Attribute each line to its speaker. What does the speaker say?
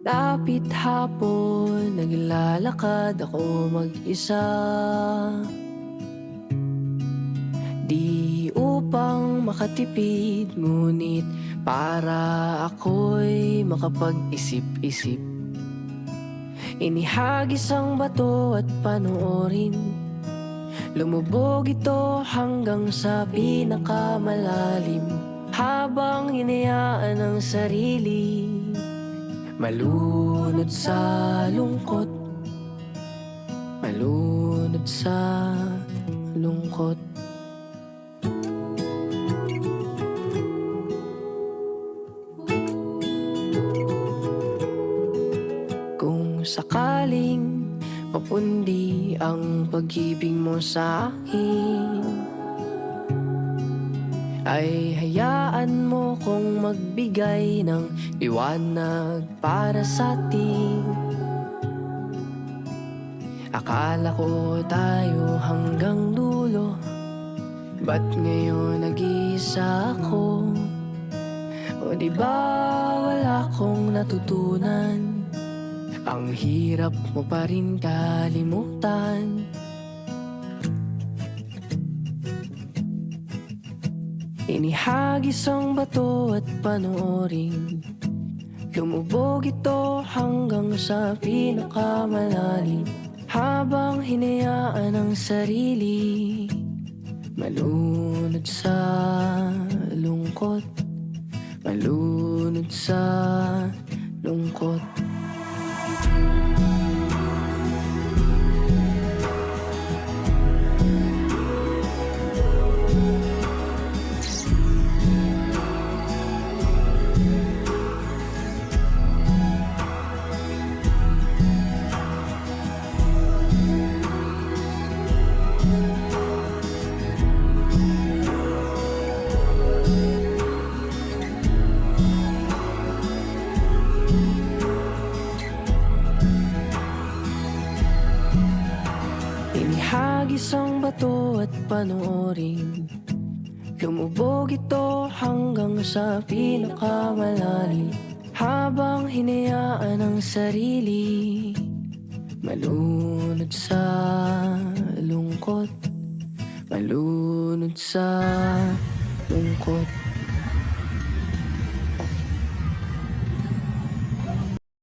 Speaker 1: Dapit hapon, naglalakad ako mag-isa. Di upang makatipid, ngunit para ako'y makapag-isip-isip. Inihagis ang bato at panoorin, lumubog ito hanggang sa pinakamalalim. Habang hinayaan ang sarili malunod sa lungkot, malunod sa lungkot. Kung sakaling papundi ang pag-ibig mo sa akin, ay hayaan mo kong magbigay ng liwanag para sa atin. Akala ko tayo hanggang dulo, ba't ngayon nag-iisa ako? O di ba wala akong natutunan? Ang hirap mo pa rin kalimutan. Inihagis ang bato at panoorin, lumubog ito hanggang sa pinakamalalim. Habang hinayaan ang sarili malunod sa lungkot, malunod sa lungkot. Inihagis ang bato at panoorin, lumubog ito hanggang sa pinakamalalim. Habang hinayaan ang sarili malunod sa lungkot, malunod sa lungkot.